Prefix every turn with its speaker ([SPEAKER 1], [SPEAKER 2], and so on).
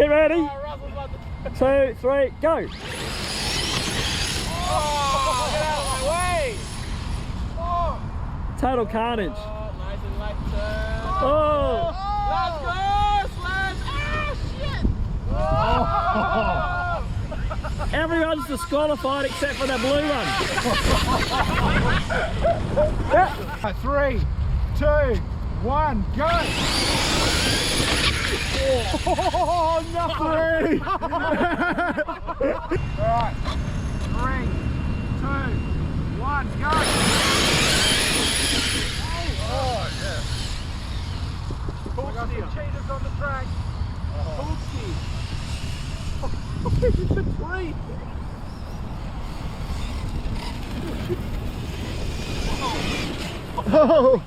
[SPEAKER 1] ready? 2, 3, go!
[SPEAKER 2] Oh, get out of my way! Oh.
[SPEAKER 1] Total carnage.
[SPEAKER 2] Nice and left turn.
[SPEAKER 1] Oh!
[SPEAKER 2] Let's go, Sledge! Ah, shit! Oh.
[SPEAKER 1] Everyone's disqualified except for the blue one.
[SPEAKER 3] 3, 2, 1, go! Oh, nothing! Alright, 3, 2, 1, go! Oh, yeah. We got some cheaters on the track. It's a tree. Oh!